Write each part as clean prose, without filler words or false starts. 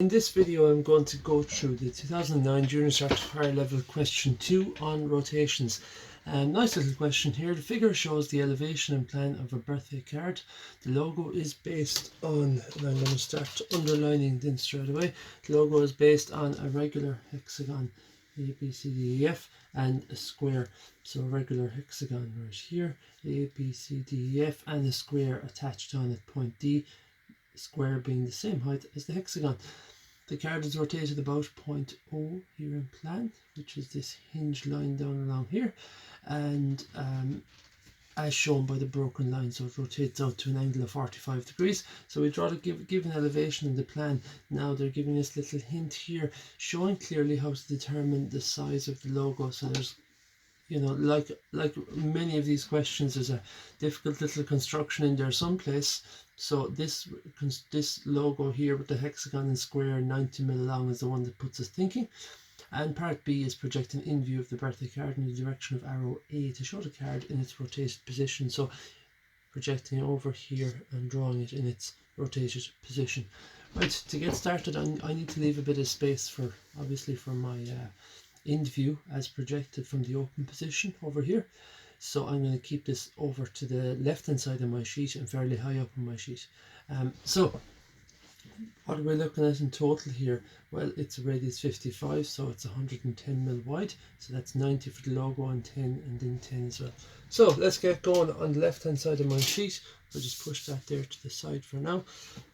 In this video I'm going to go through the 2009 Junior Cert Higher Level question 2 on rotations. Nice little question here. The figure shows the elevation and plan of a birthday card. The logo is based on, and I'm going to start underlining then straight away, the logo is based on a regular hexagon, A, B, C, D, E, F, and a square. So a regular hexagon right here, A, B, C, D, E, F, and a square attached on it, point D, square being the same height as the hexagon. The card is rotated about point O here in plan, which is this hinge line down along here, and as shown by the broken line, so it rotates out to an angle of 45 degrees. So we draw the given elevation in the plan. Now they're giving us a little hint here, showing clearly how to determine the size of the logo. So there's, you know, like many of these questions, there's a difficult little construction in there someplace. So this logo here with the hexagon and square 90mm long is the one that puts us thinking. And part B is projecting in view of the birthday card in the direction of arrow A to show the card in its rotated position. So projecting it over here and drawing it in its rotated position. Right, to get started, I need to leave a bit of space for, obviously, for my in view as projected from the open position over here. So I'm going to keep this over to the left hand side of my sheet and fairly high up on my sheet. So what are we looking at in total here? Well, it's a radius 55, so it's 110mm wide. So that's 90 for the logo and 10 and then 10 as well. So let's get going on the left hand side of my sheet. I'll just push that there to the side for now.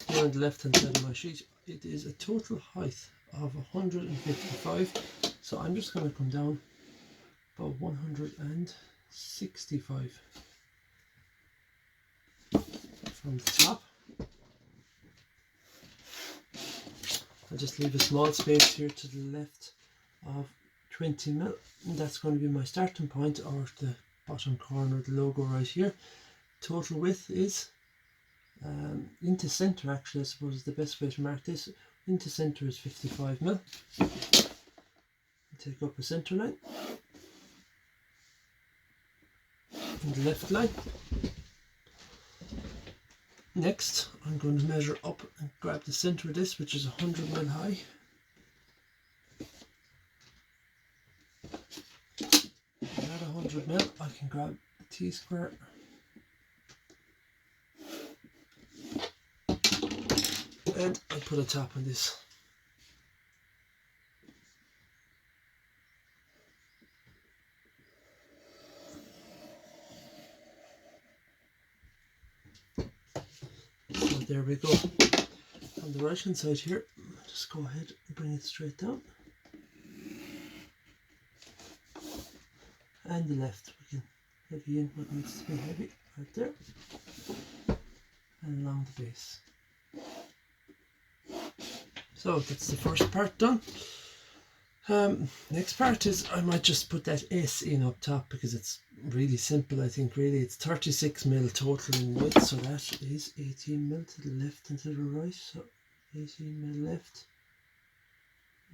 Here on the left hand side of my sheet, it is a total height of 155. So I'm just going to come down about 165 from the top. I'll just leave a small space here to the left of 20mm, and that's going to be my starting point, or the bottom corner of the logo right here. Total width is into center, actually I suppose is the best way to mark this. Into center is 55mm. Take up a center line and the left line. Next, I'm going to measure up and grab the center of this, which is 100mm high. And at 100mm, I can grab a T-square and I put a top on this. There we go. On the right hand side here, just go ahead and bring it straight down. And the left, we can heavy in what needs to be heavy, right there. And along the base. So that's the first part done. Next part is, I might just put that S in up top because it's really simple. I think really it's 36mm total in width, so that is 18mm to the left and to the right. So 18mm left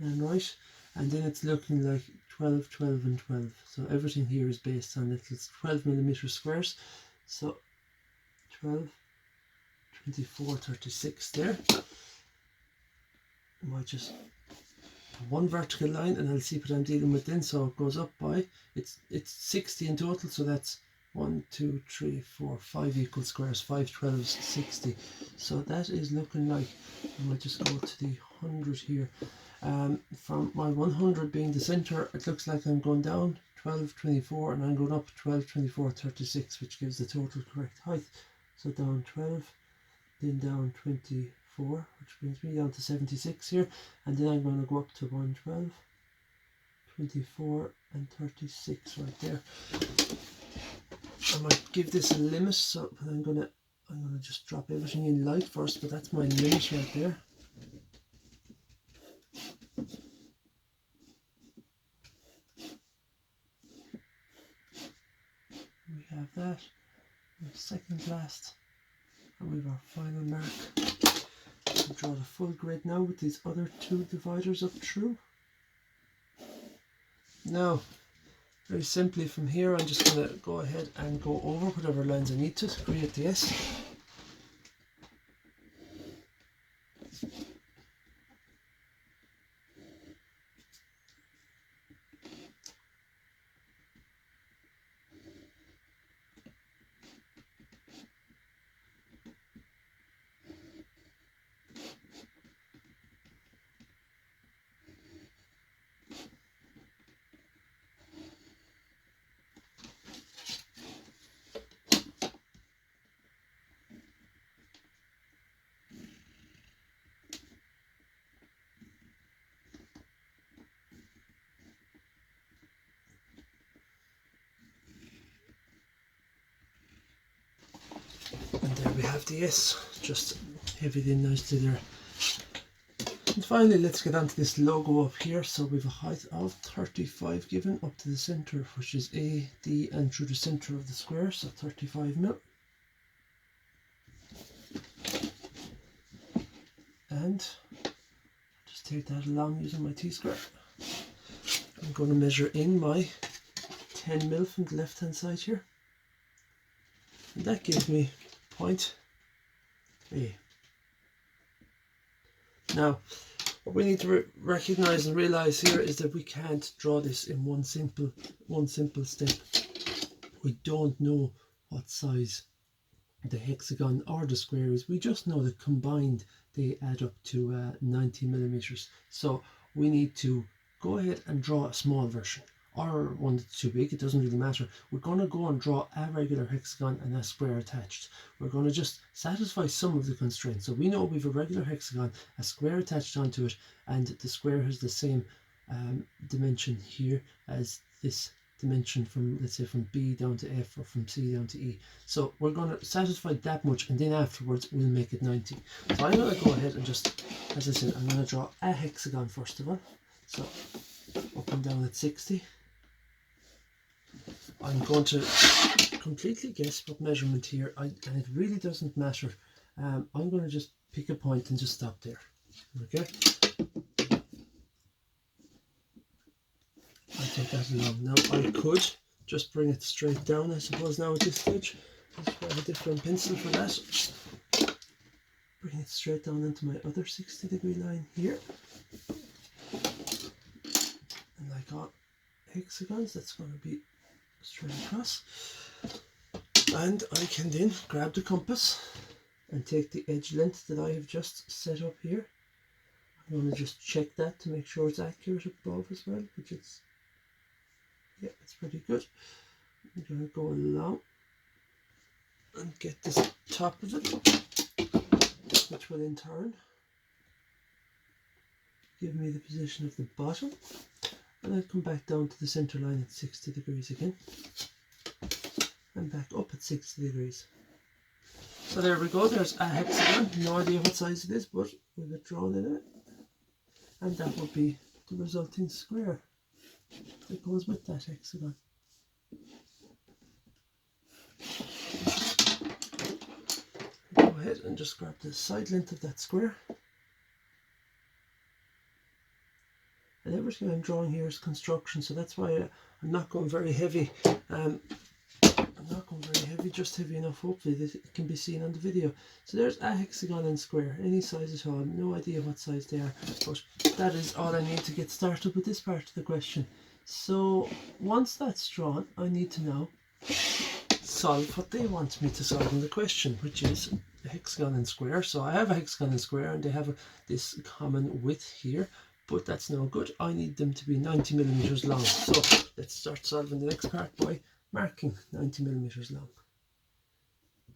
and right, and then it's looking like 12, 12 and 12. So everything here is based on little 12mm squares. So 12, 24, 36 there. I might just one vertical line, and I'll see what I'm dealing with then. So it goes up by, it's 60 in total, so that's 1, 2, 3, 4, 5 equal squares, 5 12s, 60. So that is looking like, I might just go to the 100 here. From my 100 being the center, it looks like I'm going down 12, 24, and I'm going up 12, 24, 36, which gives the total correct height. So down 12, then down 24, which brings me down to 76 here, and then I'm going to go up to 112, 24 and 36 right there. I might give this a limit, so I'm gonna just drop everything in light first, but that's my limit right there. We have that. We have second last, and we have our final mark. I'll draw the full grid now with these other two dividers up through. Now, very simply from here, I'm just going to go ahead and go over whatever lines I need to create the S. have the S just heavied in nicely there. And finally, let's get onto this logo up here. So we have a height of 35 given up to the centre, which is A, D, and through the centre of the square, so 35 mil. And just take that along using my T-square. I'm going to measure in my 10 mil from the left hand side here. And that gives me point A. Now, what we need to recognize and realize here is that we can't draw this in one simple step. We don't know what size the hexagon or the square is. We just know that combined they add up to 90 millimeters. So we need to go ahead and draw a small version, or one that's too big, it doesn't really matter. We're going to go and draw a regular hexagon and a square attached. We're going to just satisfy some of the constraints. So we know we have a regular hexagon, a square attached onto it, and the square has the same dimension here as this dimension from, let's say, from B down to F or from C down to E. So we're going to satisfy that much, and then afterwards we'll make it 90. So I'm going to go ahead and just, as I said, I'm going to draw a hexagon first of all. So up and down at 60. I'm going to completely guess what measurement here, and it really doesn't matter. I'm going to just pick a point and just stop there. Okay. I'll take that along. Now I could just bring it straight down, I suppose, now at this stage. Let's grab a different pencil for that. Bring it straight down into my other 60-degree line here. And like all hexagons, that's going to be straight across. And I can then grab the compass and take the edge length that I have just set up here. I'm going to just check that to make sure it's accurate above as well, which it's, yeah, it's pretty good. I'm going to go along and get this top of it, which will in turn give me the position of the bottom. And I'll come back down to the centre line at 60 degrees again. And back up at 60 degrees. So there we go, there's a hexagon. No idea what size it is, but we've it drawn in it. And that would be the resulting square that goes with that hexagon. Go ahead and just grab the side length of that square. And everything I'm drawing here is construction, so that's why I'm not going very heavy. I'm not going very heavy, just heavy enough hopefully that it can be seen on the video. So there's a hexagon and square, any size at all, no idea what size they are, but that is all I need to get started with this part of the question. So once that's drawn, I need to now solve what they want me to solve in the question, which is a hexagon and square. So I have a hexagon and square, and they have this common width here. But that's no good. I need them to be 90 millimeters long. So let's start solving the next part by marking 90 millimeters long.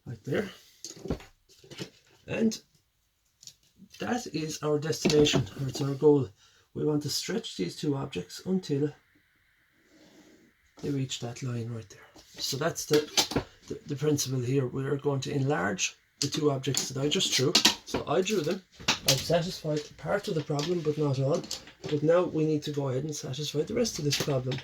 Right there. And that is our destination, or it's our goal. We want to stretch these two objects until they reach that line right there. So that's the principle here. We're going to enlarge the two objects that I just drew. So I drew them. I've satisfied part of the problem, but not all. But now we need to go ahead and satisfy the rest of this problem.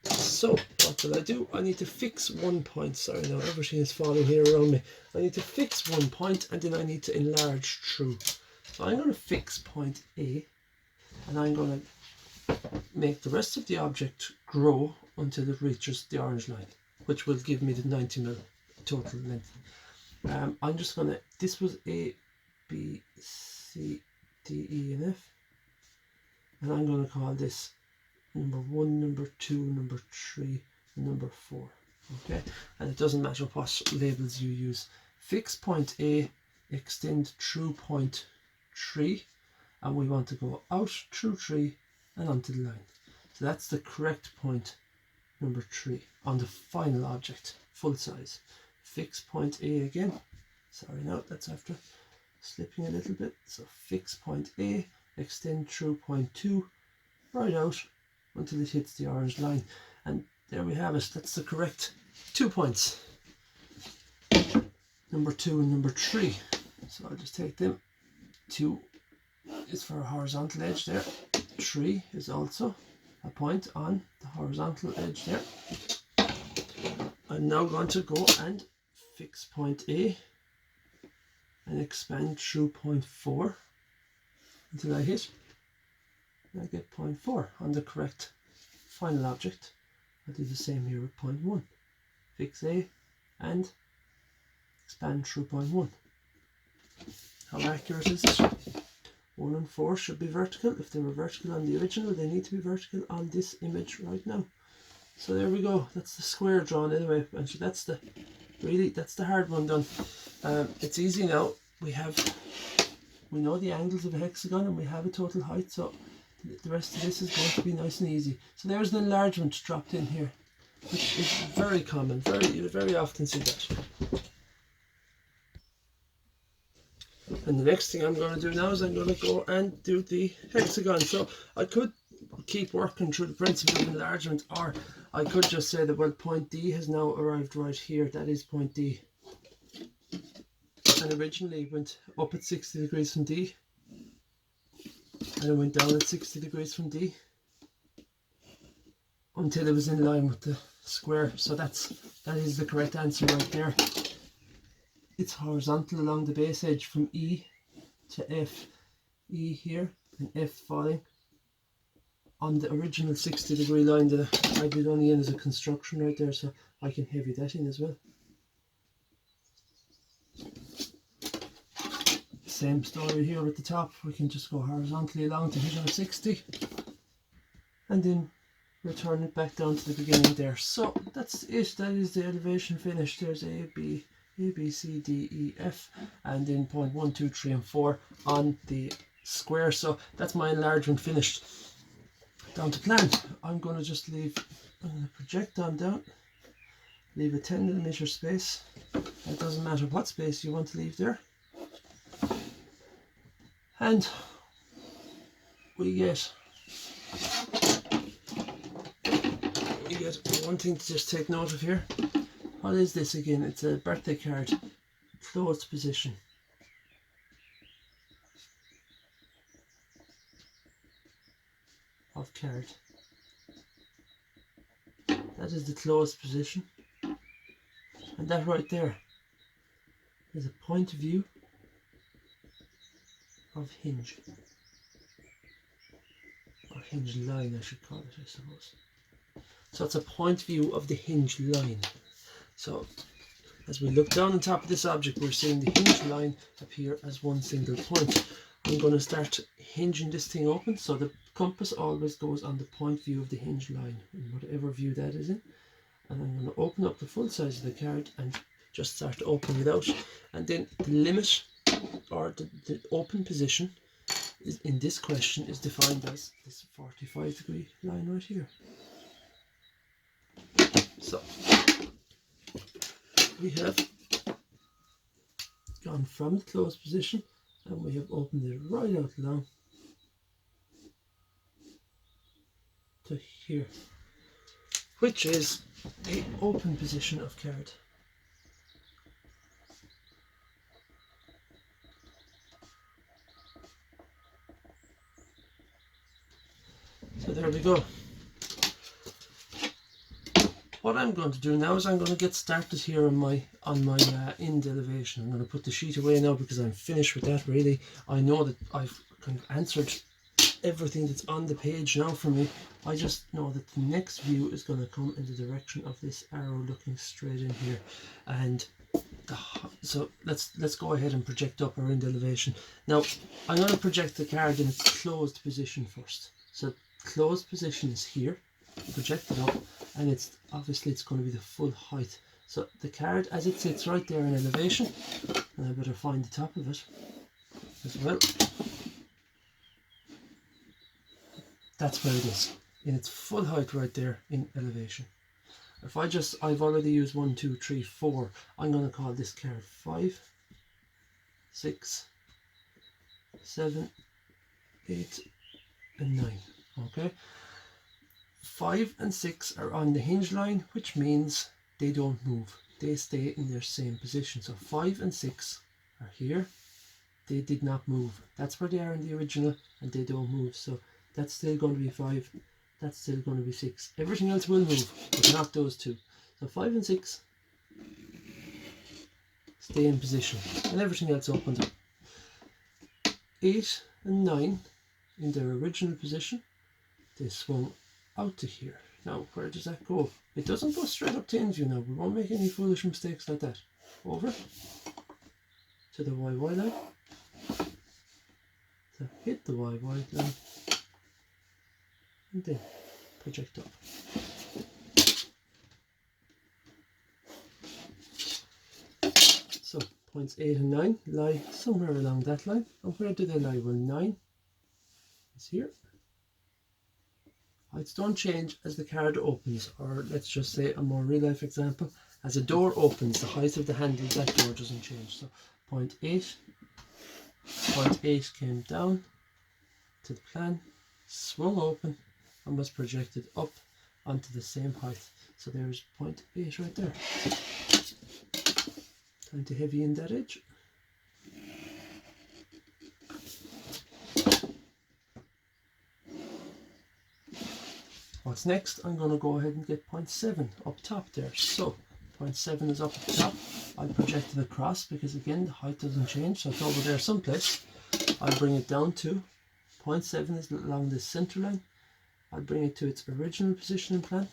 So what will I do? I need to fix one point. Sorry, now everything is falling here around me. I need to fix one point, and then I need to enlarge through. So I'm going to fix point A, and I'm going to make the rest of the object grow until it reaches the orange line, which will give me the 90 mil total length. I'm just going to, this was A, B, C, D, E, and F. And I'm going to call this number 1, number 2, number 3, and number 4. Okay? And it doesn't matter what labels you use. Fix point A, extend through point 3, and we want to go out through 3 and onto the line. So that's the correct point, number 3, on the final object, full size. Fix point A again. Sorry, no, that's after slipping a little bit. So fix point A, extend through point 2, right out until it hits the orange line. And there we have it. That's the correct 2 points. Now number 2 and number 3. So I'll just take them. 2 is for a horizontal edge there. 3 is also a point on the horizontal edge there. I'm now going to go and fix point A and expand through point 4 until I hit, and I get point 4 on the correct final object. I'll do the same here with point 1. Fix A and expand through point 1. How accurate is it? 1 and 4 should be vertical. If they were vertical on the original, they need to be vertical on this image right now. So there we go. That's the square drawn anyway. And so that's the hard one done. It's easy now. We know the angles of a hexagon and we have a total height. So the rest of this is going to be nice and easy. So there's an enlargement dropped in here, which is very common. You very often see that. And the next thing I'm going to do now is I'm going to go and do the hexagon. So I could keep working through the principle of enlargement, or I could just say that, well, point D has now arrived right here. That is point D. And originally it went up at 60 degrees from D. And it went down at 60 degrees from D. Until it was in line with the square. So that is the correct answer right there. It's horizontal along the base edge from E to F. E here and F falling on the original 60 degree line that I did only in as a construction right there, so I can heavy that in as well. Same story here at the top. We can just go horizontally along to hit our 60 and then return it back down to the beginning there. So that's it. That is the elevation finished. There's A, B, C, D, E, F, and then point 1, 2, 3, and 4 on the square. So that's my enlargement finished. Down to plan. I'm going to project on down, leave a 10mm space. It doesn't matter what space you want to leave there. And we get one thing to just take note of here. What is this again? It's a birthday card, closed position. Of card. That is the closed position. And that right there is a point of view of hinge. Or hinge line, I should call it, I suppose. So it's a point view of the hinge line. So as we look down on top of this object, we're seeing the hinge line appear as one single point. I'm going to start hinging this thing open, so the compass always goes on the point view of the hinge line, in whatever view that is in. And I'm going to open up the full size of the card and just start opening it out. And then the limit, or the open position, is in this question is defined as this 45 degree line right here. So we have gone from the closed position and we have opened it right out long to here, which is the open position of card. So there we go. What I'm going to do now is I'm going to get started here on my end elevation. I'm going to put the sheet away now because I'm finished with that really. I know that I've kind of answered everything that's on the page now for me. I just know that the next view is going to come in the direction of this arrow looking straight in here. And so let's go ahead and project up our end elevation. Now I'm going to project the card in its closed position first. So closed position is here. Project it up, and it's obviously going to be the full height. So the card as it sits right there in elevation, and I better find the top of it as well. That's where it is, in its full height right there in elevation. If I've already used 1, 2, 3, 4. I'm going to call this card 5, 6, 7, 8, and 9. Okay. 5 and 6 are on the hinge line, which means they don't move. they stay in their same position. So 5 and 6 are here. They did not move. That's where they are in the original, and they don't move. So that's still going to be 5. That's still going to be 6. Everything else will move, but not those two. So 5 and 6 stay in position, and everything else opens up. 8 and 9 in their original position. They swung out to here. Now, where does that go? It doesn't go straight up to end view now. We won't make any foolish mistakes like that. Over to the YY line. To hit the YY line. And then project up. So points 8 and 9 lie somewhere along that line. And where do they lie? Well, 9 is here. Heights don't change as the card opens, or let's just say a more real life example, as a door opens, the height of the handle of that door doesn't change. So point 8 came down to the plan, swung open, and was projected up onto the same height. So there's point 8 right there. Time to heavy in that edge. What's next? I'm going to go ahead and get point 7 up top there. So point 7 is up at the top. I'll project it across because again the height doesn't change, so it's over there someplace. I'll bring it down to point 7 is along this center line. I'll bring it to its original position in plan.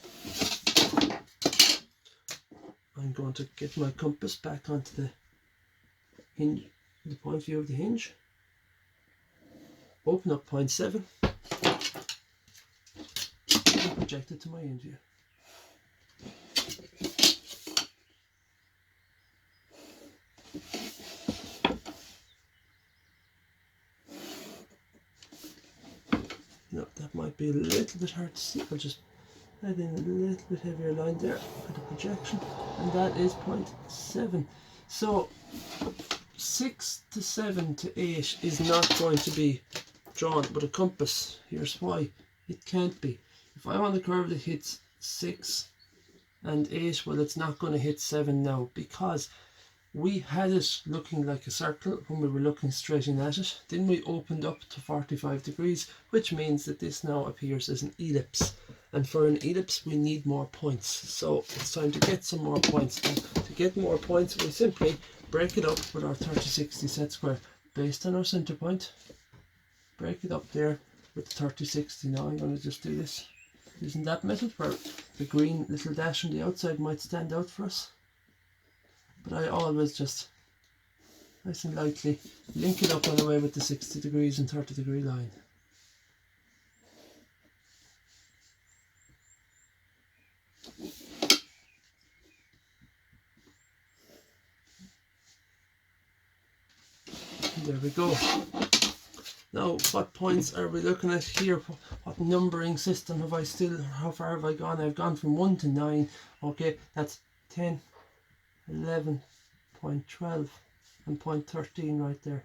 I'm going to get my compass back onto the hinge, the point view of the hinge. Open up point 7. Project it to my end view. No, that might be a little bit hard to see. I'll just add in a little bit heavier line there for the projection, and that is point 7. So 6 to 7 to 8 is not going to be drawn with a compass. Here's why. It can't be. If I want a curve that hits 6 and 8, well, it's not going to hit 7 now, because we had it looking like a circle when we were looking straight in at it. Then we opened up to 45 degrees, which means that this now appears as an ellipse. And for an ellipse, we need more points. So it's time to get some more points. And to get more points, we simply break it up with our 30-60 set square based on our center point. Break it up there with 30-60. Now I'm going to just do this using that method where the green little dash on the outside might stand out for us. But I always just nice and lightly link it up on the way with the 60 degrees and 30 degree line. And there we go. Now, what points are we looking at here? What numbering system have I still, how far have I gone? I've gone from 1 to 9. Okay, that's 10, 11, point 12 and point 13 right there.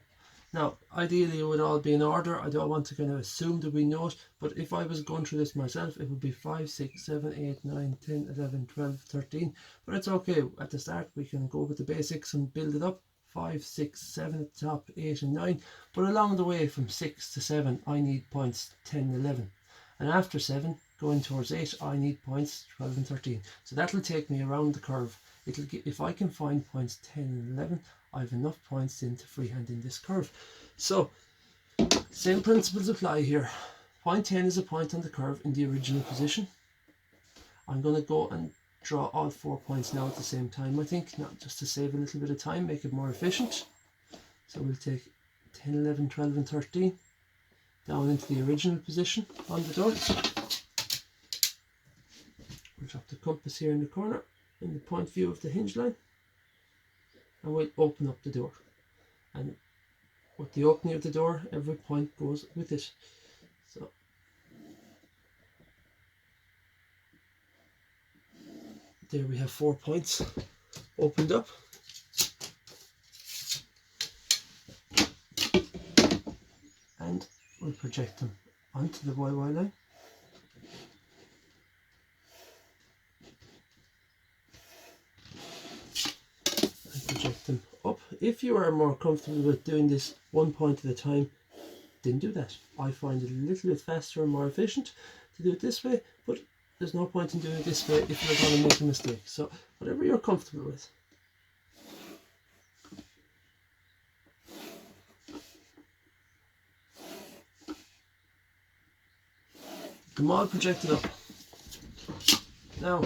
Now, ideally it would all be in order. I don't want to kind of assume that we know it, but if I was going through this myself, it would be 5, 6, 7, 8, 9, 10, 11, 12, 13. But it's okay. At the start, we can go with the basics and build it up. 5, 6, 7 at the top, 8 and 9. But along the way from 6 to 7, I need points 10 and 11. And after 7, going towards 8, I need points 12 and 13. So that'll take me around the curve. It'll get, if I can find points 10 and 11, I have enough points in to freehand in this curve. So, same principles apply here. Point 10 is a point on the curve in the original position. I'm going to go and draw all 4 points now at the same time, I think, not just to save a little bit of time, make it more efficient. So we'll take 10, 11, 12 and 13 down into the original position on the door. We'll drop the compass here in the corner in the point view of the hinge line, and we'll open up the door. And with the opening of the door, every point goes with it. So there we have 4 points opened up. And we'll project them onto the YY line. up. If you are more comfortable with doing this one point at a time, then do that. I find it a little bit faster and more efficient to do it this way, but there's no point in doing it this way if you're going to make a mistake. So whatever you're comfortable with. Them all projected up. Now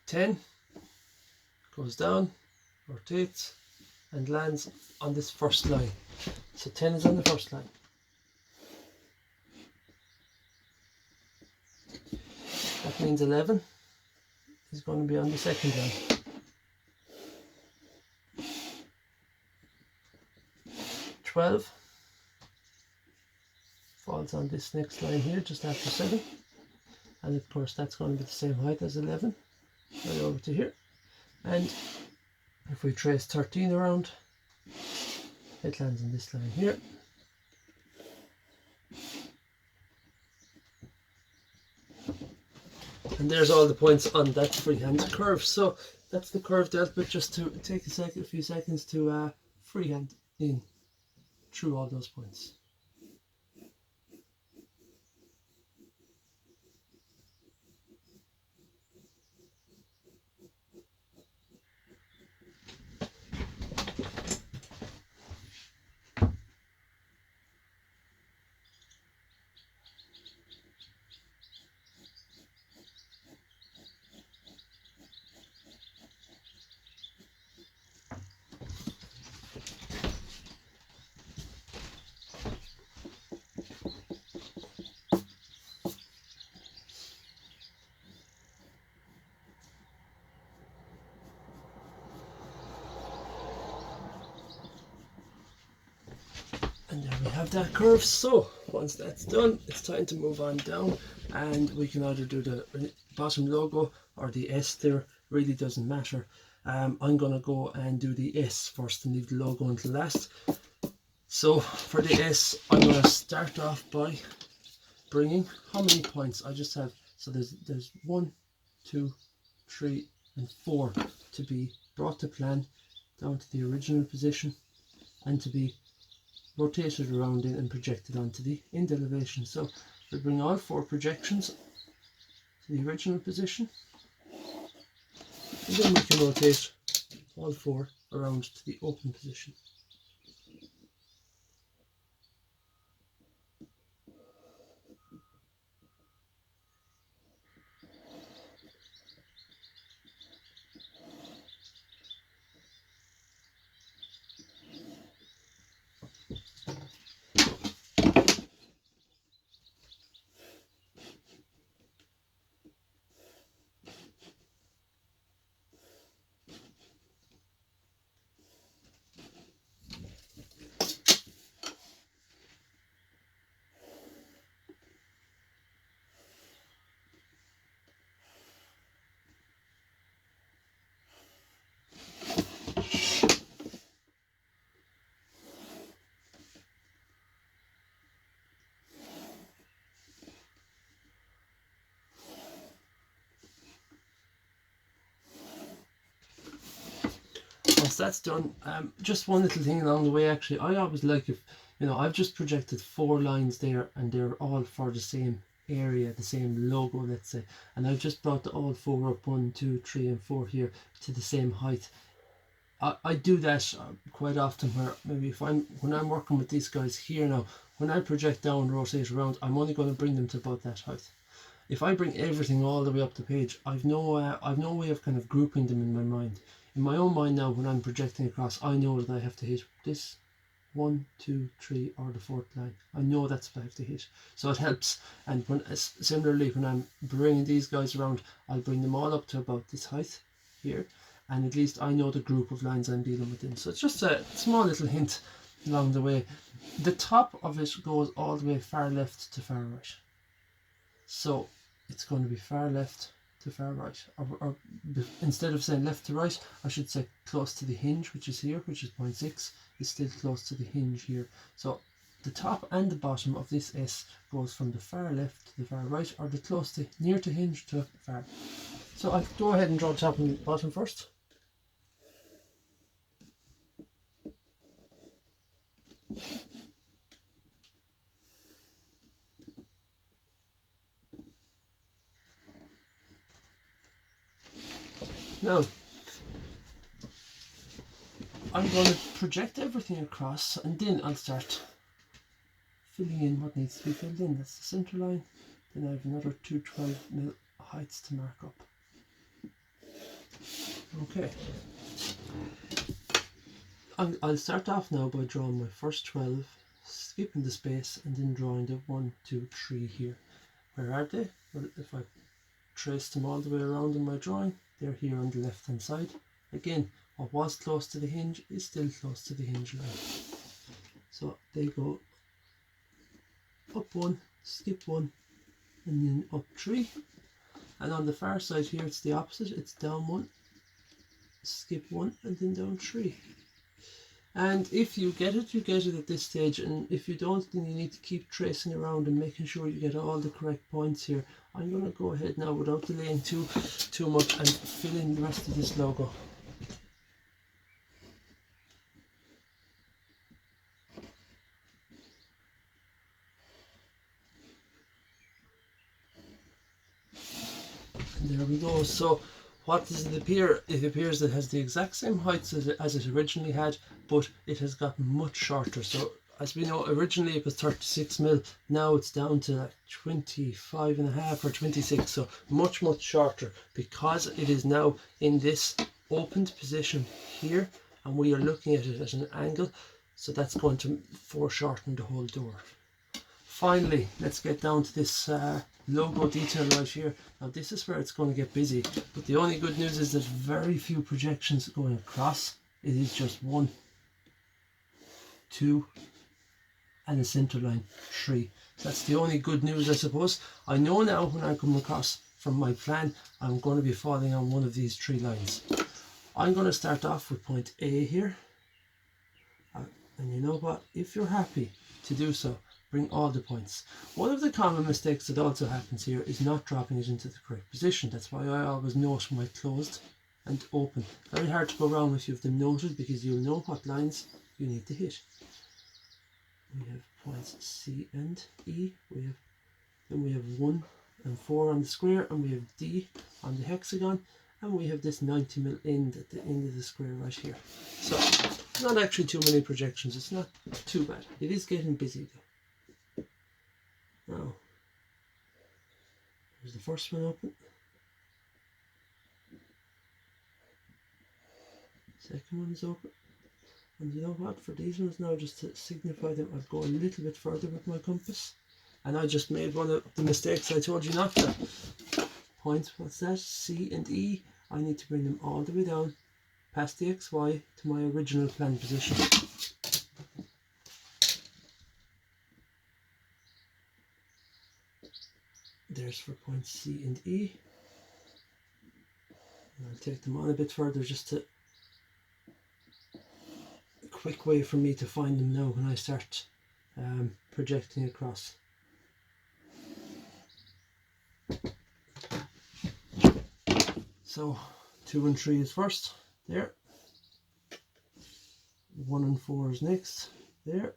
10 goes down, rotates, and lands on this first line. So 10 is on the first line. That means 11 is going to be on the second line. 12 falls on this next line here just after 7, and of course that's going to be the same height as 11 right over to here. And if we trace 13 around, it lands on this line here. And there's all the points on that freehand curve. So that's the curve dealt with, just to take a few seconds to freehand in through all those points. And there we have that curve. So once that's done, it's time to move on down, and we can either do the bottom logo or the S there, really doesn't matter. I'm going to go and do the S first and leave the logo until last. So for the S, I'm going to start off by bringing, how many points? I just have, so there's 1, 2, 3 and 4 to be brought to plan down to the original position and to be rotated around in and projected onto the end elevation. So we bring all 4 projections to the original position, and then we can rotate all 4 around to the open position. Once that's done, just one little thing along the way, actually, I always like, if you know, I've just projected 4 lines there and they're all for the same area, the same logo, let's say, and I've just brought all 4 up, 1, 2, 3 and 4 here to the same height. I do that quite often, where maybe when I'm working with these guys here now, when I project down and rotate around, I'm only going to bring them to about that height. If I bring everything all the way up the page, I've no way of kind of grouping them in my mind. In my own mind now, when I'm projecting across, I know that I have to hit this 1, 2, 3 or the 4th line. I know that's what I have to hit, so it helps. And similarly, when I'm bringing these guys around, I'll bring them all up to about this height here, and at least I know the group of lines I'm dealing with in. So it's just a small little hint along the way. The top of it goes all the way far left to far right, so it's going to be far left to far right, or instead of saying left to right, I should say close to the hinge, which is here, which is 0.6, is still close to the hinge here. So the top and the bottom of this S goes from the far left to the far right, or the close to, near to hinge to far. So I'll go ahead and draw the top and the bottom first. Now, I'm going to project everything across, and then I'll start filling in what needs to be filled in. That's the center line. Then I have another 2 12mm heights to mark up. Okay. I'll start off now by drawing my first 12, skipping the space, and then drawing the 1, 2, 3 here. Where are they? Well, if I trace them all the way around in my drawing, they're here on the left hand side. Again, what was close to the hinge is still close to the hinge line. So they go up 1, skip 1, and then up 3. And on the far side here it's the opposite, it's down 1, skip 1, and then down 3. And if you get it, you get it at this stage, and if you don't, then you need to keep tracing around and making sure you get all the correct points here. I'm going to go ahead now without delaying too much and fill in the rest of this logo. And there we go. So what does it appear? It appears it has the exact same heights as it originally had, but it has gotten much shorter. So as we know, originally it was 36mm, now it's down to like 25.5 or 26, so much shorter, because it is now in this opened position here, and we are looking at it at an angle, so that's going to foreshorten the whole door. Finally, let's get down to this logo detail right here. Now this is where it's going to get busy, but the only good news is there's very few projections going across. It is just 1, 2, and a center line 3. So that's the only good news, I suppose. I know now when I come across from my plan, I'm going to be falling on one of these 3 lines. I'm going to start off with point A here, and you know what, if you're happy to do so, bring all the points. One of the common mistakes that also happens here is not dropping it into the correct position. That's why I always note my closed and open. Very hard to go wrong if you have them noted, because you'll know what lines you need to hit. We have points C and E. Then we have 1 and 4 on the square, and we have D on the hexagon, and we have this 90mm end at the end of the square right here. So not actually too many projections. It's not too bad. It is getting busy though. Now, there's the first one open. Second one is open. And you know what, for these ones now, just to signify them, I'll go a little bit further with my compass. And I just made one of the mistakes I told you not to. Points, what's that? C and E. I need to bring them all the way down, past the XY, to my original plan position. There's for points C and E. And I'll take them on a bit further, just to quick way for me to find them now when I start projecting across. So 2 and 3 is first, there. 1 and 4 is next, there.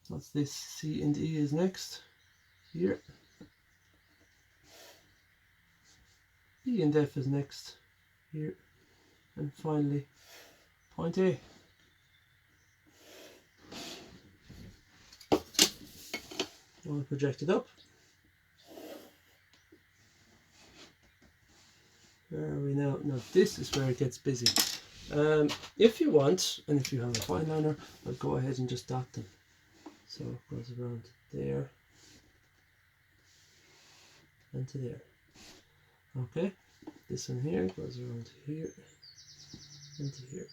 What's this? C and E is next, here. E and F is next, here. And finally, point A. I want to project it up. Where are we now? Now this is where it gets busy. If you want, and if you have a fine liner, I'll go ahead and just dot them. So it goes around there and to there. Okay, this one here goes around to here and to here.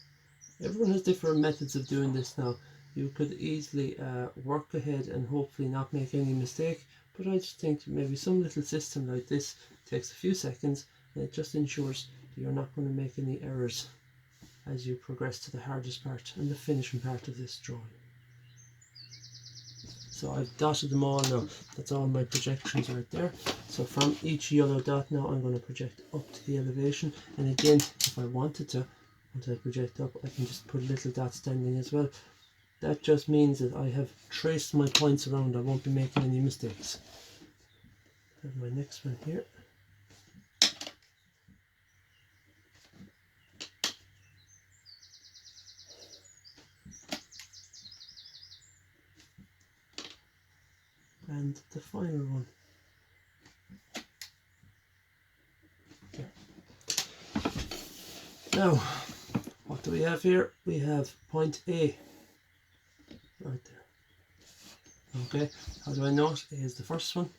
Everyone has different methods of doing this now. You could easily work ahead and hopefully not make any mistake, but I just think maybe some little system like this takes a few seconds, and it just ensures that you're not going to make any errors as you progress to the hardest part and the finishing part of this drawing. So I've dotted them all now. That's all my projections right there. So from each yellow dot now, I'm going to project up to the elevation. And again, if I wanted to, once I project up, I can just put a little dot standing as well. That just means that I have traced my points around. I won't be making any mistakes. And my next one here. And the final one. There. Now, what do we have here? We have point A. Right there. Okay, how do I know it? A is the first one.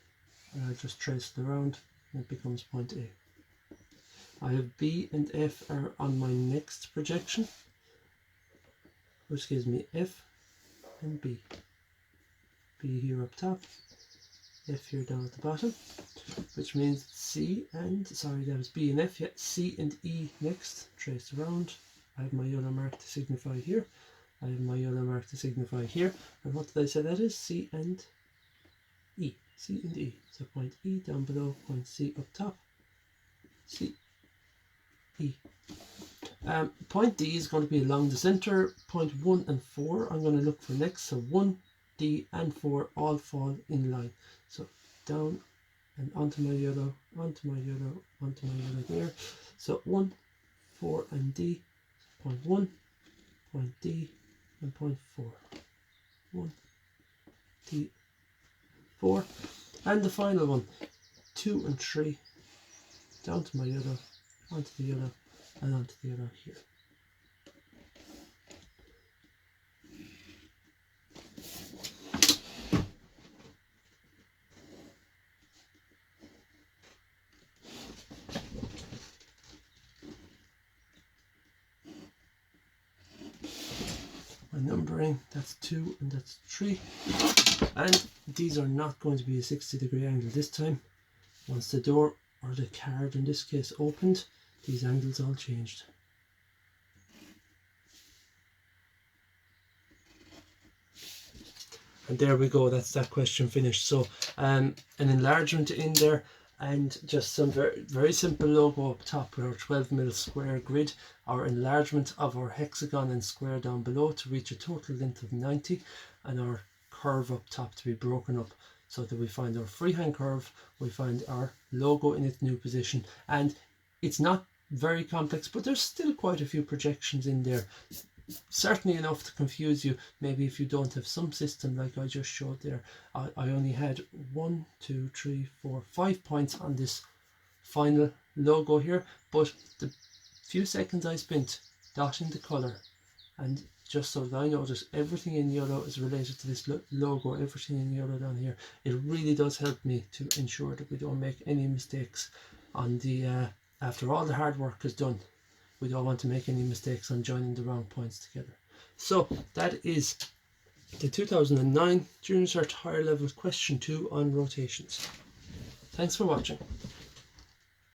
And I'll just trace it around and it becomes point A. I have B and F are on my next projection, which gives me F and B. B here up top, F here down at the bottom, which means C and, sorry, that was B and F, yeah, C and E next, traced around. I have my yellow mark to signify here. I have my yellow mark to signify here. And what did I say that is? C and E. C and E. So point E down below, point C up top, C, E. Point D is going to be along the center. Point 1 and 4 I'm going to look for next. So 1, D and 4 all fall in line. So down and onto my yellow, onto my yellow, onto my yellow there. So 1, 4 and D. Point 1, point D and point 4. 1, D, 4. And the final one, 2 and 3. Down to my yellow, onto the yellow, and onto the yellow here. My numbering, that's 2 and that's 3. And these are not going to be a 60-degree angle this time. Once the door, or the card in this case, opened, these angles all changed. And there we go, that's that question finished. So an enlargement in there, and just some very simple logo up top with our 12mm square grid, our enlargement of our hexagon and square down below to reach a total length of 90, and our curve up top to be broken up so that we find our freehand curve, we find our logo in its new position. And it's not very complex, but there's still quite a few projections in there. Certainly enough to confuse you, maybe if you don't have some system like I just showed there. I only had 1, 2, 3, 4, 5 points on this final logo here, but the few seconds I spent dotting the colour, and just so that I notice everything in yellow is related to this logo, everything in yellow down here, it really does help me to ensure that we don't make any mistakes on the, after all the hard work is done. We don't want to make any mistakes on joining the wrong points together. So that is the 2009 Junior Cert Higher Level Question 2 on rotations. Thanks for watching.